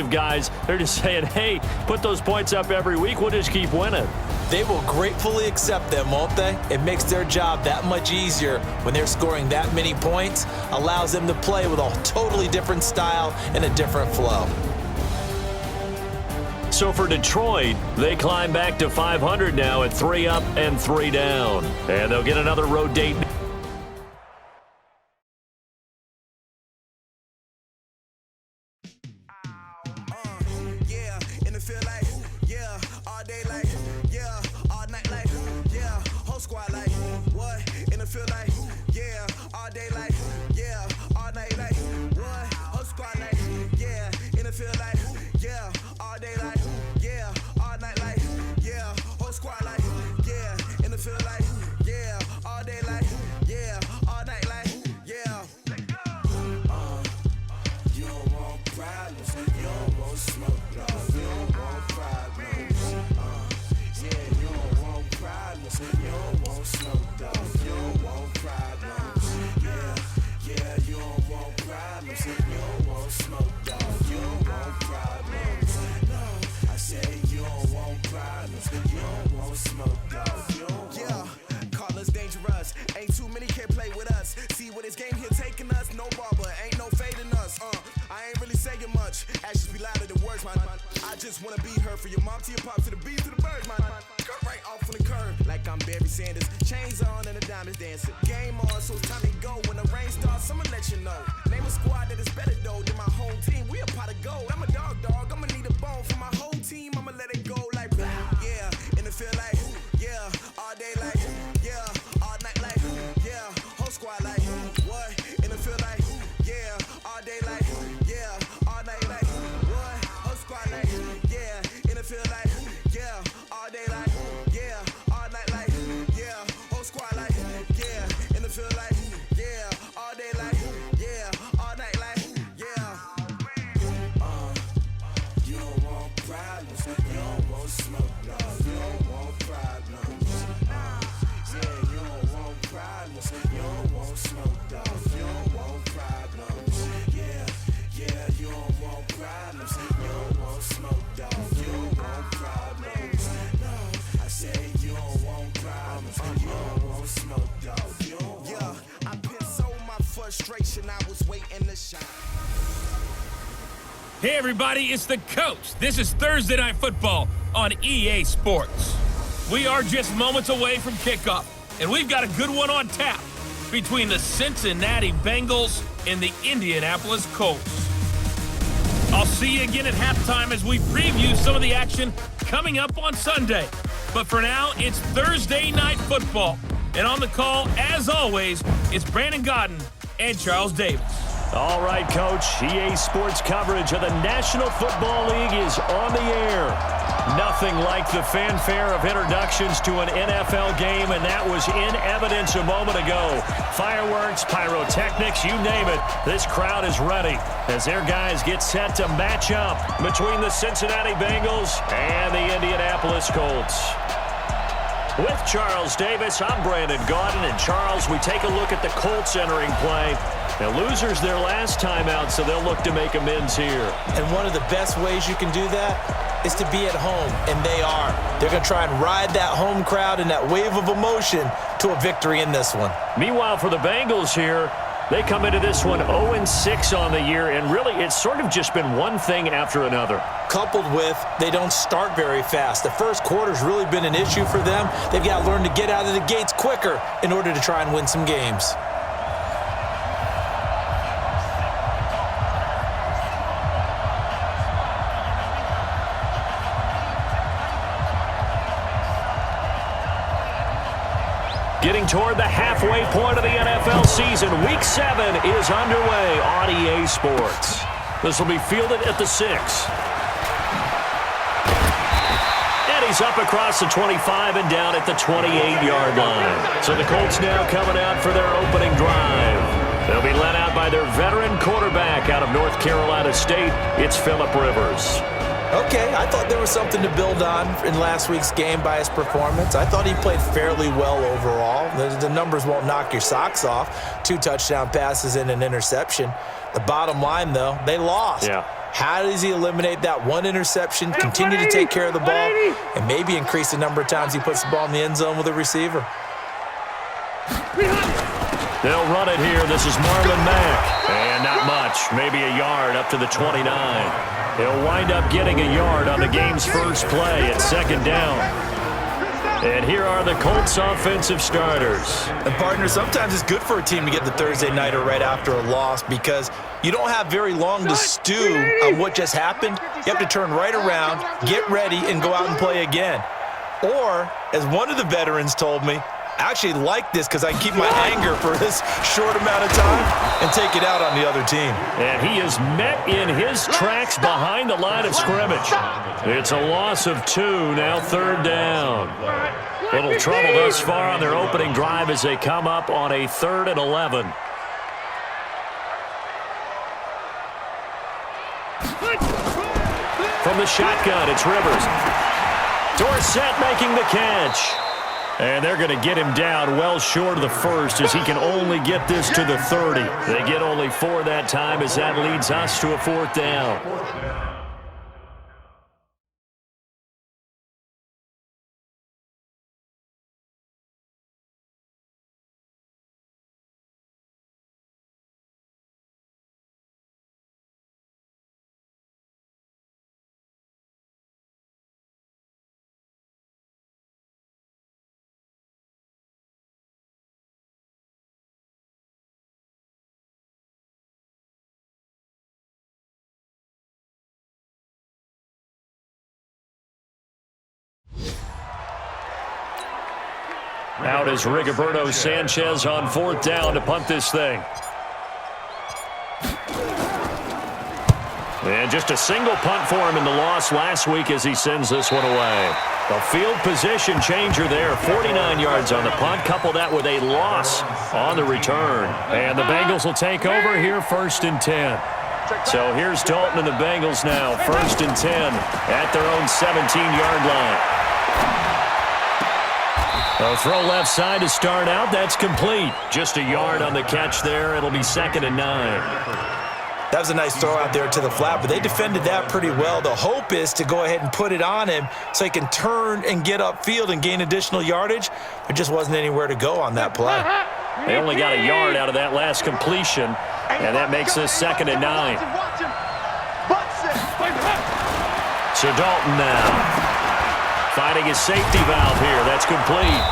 guys, they're just saying, hey, put those points up every week. We'll just keep winning. They will gratefully accept them, won't they? It makes their job that much easier when they're scoring that many points, allows them to play with a totally different style and a different flow. So for Detroit, they climb back to 500 now at 3 up and 3 down. And they'll get another road date. Hey everybody, it's the coach. This is Thursday Night Football on EA Sports. We are just moments away from kickoff, and we've got a good one on tap between the Cincinnati Bengals and the Indianapolis Colts. I'll see you again at halftime as we preview some of the action coming up on Sunday. But for now, it's Thursday Night Football. And on the call, as always, it's Brandon Godden and Charles Davis. All right, Coach. EA Sports coverage of the National Football League is on the air. Nothing like the fanfare of introductions to an NFL game, and that was in evidence a moment ago. Fireworks, pyrotechnics, you name it. This crowd is ready as their guys get set to match up between the Cincinnati Bengals and the Indianapolis Colts. With Charles Davis, I'm Brandon Gaudin. And Charles, we take a look at the Colts entering play. Now, losers their last time out, so they'll look to make amends here. And one of the best ways you can do that is to be at home, and they are. They're going to try and ride that home crowd and that wave of emotion to a victory in this one. Meanwhile, for the Bengals here, they come into this one 0-6 on the year, and really it's sort of just been one thing after another. Coupled with they don't start very fast. The first quarter's really been an issue for them. They've got to learn to get out of the gates quicker in order to try and win some games. Getting toward the halfway point of the NFL season, Week 7 is underway on EA Sports. This will be fielded at the 6. And he's up across the 25 and down at the 28-yard line. So the Colts now coming out for their opening drive. They'll be led out by their veteran quarterback out of North Carolina State. It's Phillip Rivers. Okay, I thought there was something to build on in last week's game by his performance. I thought he played fairly well overall. The numbers won't knock your socks off. 2 touchdown passes and an interception. The bottom line, though, they lost. Yeah. How does he eliminate that one interception, continue to take care of the ball, and maybe increase the number of times he puts the ball in the end zone with a receiver? They'll run it here. This is Marlon Mack. And not much. Maybe a yard up to the 29. He'll wind up getting a yard on the game's first play at second down. And here are the Colts offensive starters. And partner, sometimes it's good for a team to get the Thursday nighter right after a loss because you don't have very long to stew on what just happened. You have to turn right around, get ready, and go out and play again. Or, as one of the veterans told me, I actually like this because I keep my anger for this short amount of time and take it out on the other team. And he is met in his tracks behind the line of scrimmage. It's a loss of 2, now third down. Little trouble thus far on their opening drive as they come up on a 3rd and 11. From the shotgun, it's Rivers. Dorsett making the catch. And they're going to get him down well short of the first as he can only get this to the 30. They get only 4 that time as that leads us to a 4th down. Out is Rigoberto Sanchez on 4th down to punt this thing. And just a single punt for him in the loss last week as he sends this one away. A field position changer there. 49 yards on the punt. Couple that with a loss on the return. And the Bengals will take over here 1st and 10. So here's Dalton and the Bengals now. 1st and 10 at their own 17-yard line. A throw left side to start out. That's complete. Just a yard on the catch there. It'll be 2nd and 9. That was a nice throw out there to the flat, but they defended that pretty well. The hope is to go ahead and put it on him so he can turn and get upfield and gain additional yardage. There just wasn't anywhere to go on that play. They only got a yard out of that last completion, and that makes this 2nd and 9. So Dalton now finding his safety valve here. That's complete.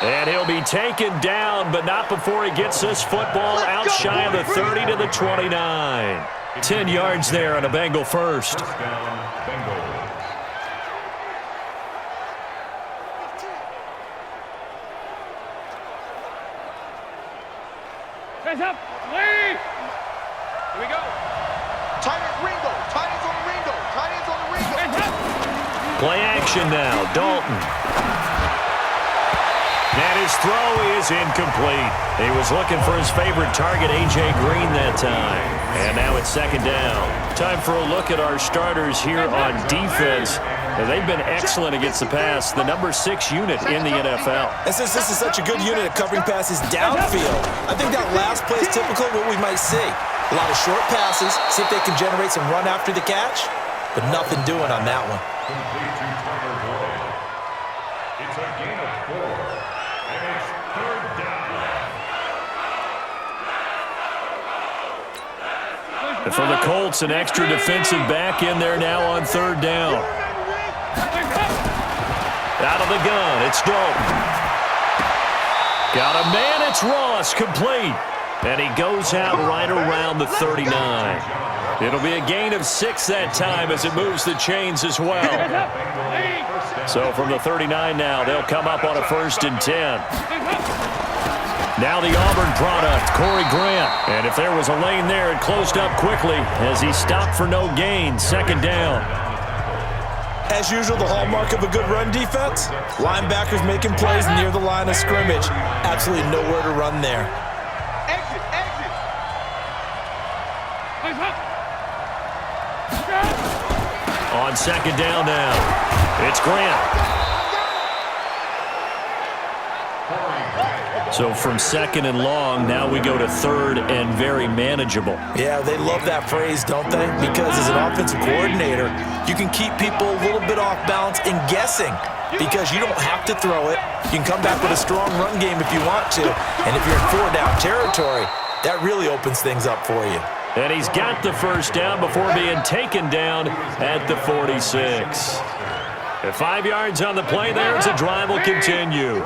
And he'll be taken down, but not before he gets this football out shy of the 30 to the 29. 10 yards there on a Bengal first. Hands up. Lee. Here we go. Tight end Ringo. Tight ends on the Ringo. Tight ends on the Ringo. Hands up. Play action now. Dalton. And his throw is incomplete. He was looking for his favorite target, A.J. Green, that time. And now it's 2nd down. Time for a look at our starters here on defense. They've been excellent against the pass, the number 6 unit in the NFL. And since this is such a good unit at covering passes downfield, I think that last play is typical of what we might see. A lot of short passes, see if they can generate some run after the catch, but nothing doing on that one. It's a gain of 4, and it's 3rd down. And for the Colts, an extra defensive back in there now on 3rd down. Out of the gun, it's Dalton. Got a man, it's Ross, complete. And he goes out right around the 39. It'll be a gain of 6 that time as it moves the chains as well. So from the 39 now, they'll come up on a 1st and 10. Now the Auburn product, Corey Grant. And if there was a lane there, it closed up quickly as he stopped for no gain. 2nd down. As usual, the hallmark of a good run defense, linebackers making plays near the line of scrimmage. Absolutely nowhere to run there. Exit, exit. On 2nd down now, it's Grant. So from second and long, now we go to third and very manageable. Yeah, they love that phrase, don't they? Because as an offensive coordinator, you can keep people a little bit off balance and guessing because you don't have to throw it. You can come back with a strong run game if you want to. And if you're in four-down territory, that really opens things up for you. And he's got the first down before being taken down at the 46. At 5 yards on the play there as the drive will continue.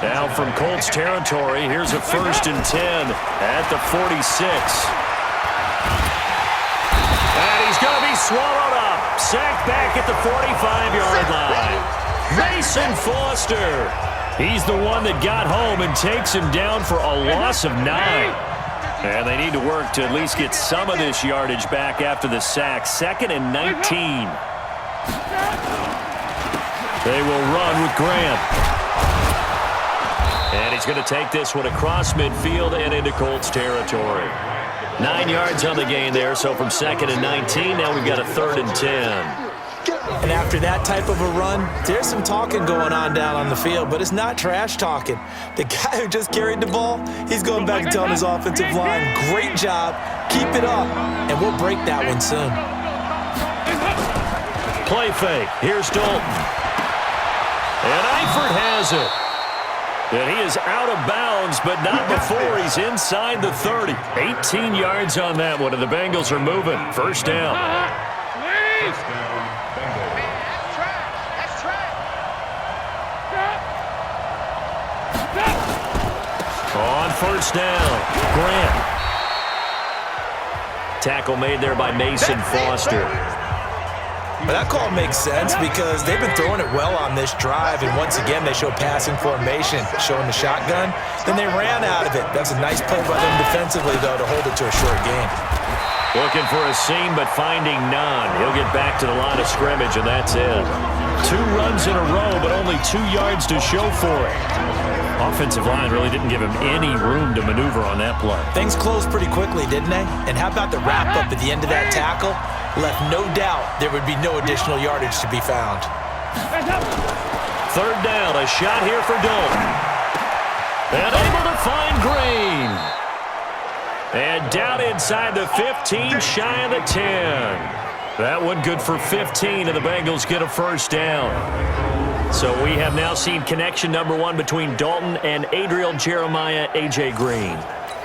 Now from Colts territory, here's a 1st and 10 at the 46. And he's going to be swallowed up. Sacked back at the 45-yard line. Mason Foster. He's the one that got home and takes him down for a loss of 9. And they need to work to at least get some of this yardage back after the sack. 2nd and 19. They will run with Grant. And he's going to take this one across midfield and into Colts territory. 9 yards on the gain there, so from 2nd and 19, now we've got a 3rd and 10. And after that type of a run, there's some talking going on down on the field, but it's not trash talking. The guy who just carried the ball, he's going back and telling his offensive line, great job, keep it up, and we'll break that one soon. Play fake. Here's Dalton. And Eifert has it. And he is out of bounds, but not before he's inside the 30. 18 yards on that one, and the Bengals are moving. First down. On first down, Grant. Tackle made there by Mason Foster. But that call makes sense because they've been throwing it well on this drive, and once again they show passing formation, showing the shotgun. Then they ran out of it. That's a nice play by them defensively, though, to hold it to a short gain. Looking for a seam, but finding none. He'll get back to the line of scrimmage, and that's it. 2 runs in a row, but only 2 yards to show for it. Offensive line really didn't give him any room to maneuver on that play. Things closed pretty quickly, didn't they? And how about the wrap-up at the end of that tackle? Left no doubt there would be no additional yardage to be found. 3rd down, a shot here for Dalton. And able to find Green. And down inside the 15, shy of the 10. That one good for 15, and the Bengals get a first down. So we have now seen connection number 1 between Dalton and Adriel Jeremiah, A.J. Green.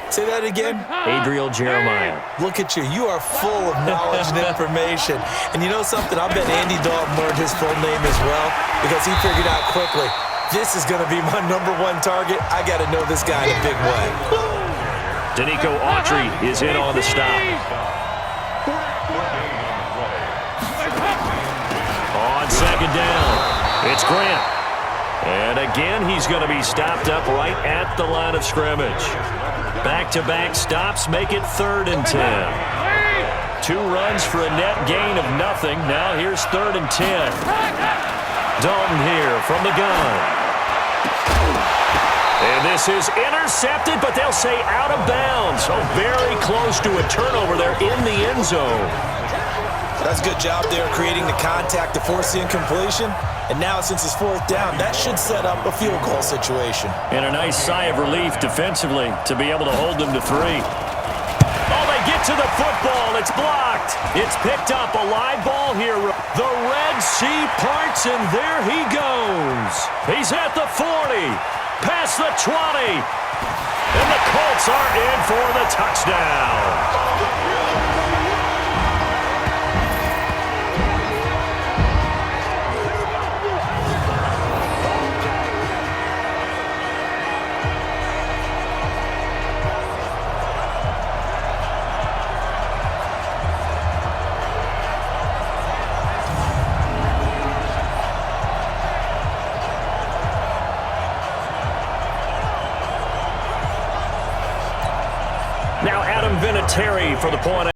Say that again? Adriel Jeremiah. Look at you. You are full of knowledge and information. And you know something? I bet Andy Dalton learned his full name as well because he figured out quickly, this is going to be my number 1 target. I got to know this guy in a big way. Danico Autry is in on the stop. On 2nd down, it's Grant. And again, he's going to be stopped up right at the line of scrimmage. Back-to-back stops make it 3rd and 10. 2 runs for a net gain of nothing. Now here's 3rd and 10. Dalton here from the gun. And this is intercepted, but they'll say out of bounds. So very close to a turnover there in the end zone. That's a good job there creating the contact to force the incompletion. And now, since it's 4th down, that should set up a field goal situation. And a nice sigh of relief defensively to be able to hold them to 3. Oh, they get to the football. It's blocked. It's picked up. A live ball here. The Red Sea parts, and there he goes. He's at the 40, past the 20. And the Colts are in for the touchdown. Now Adam Vinatieri for the point.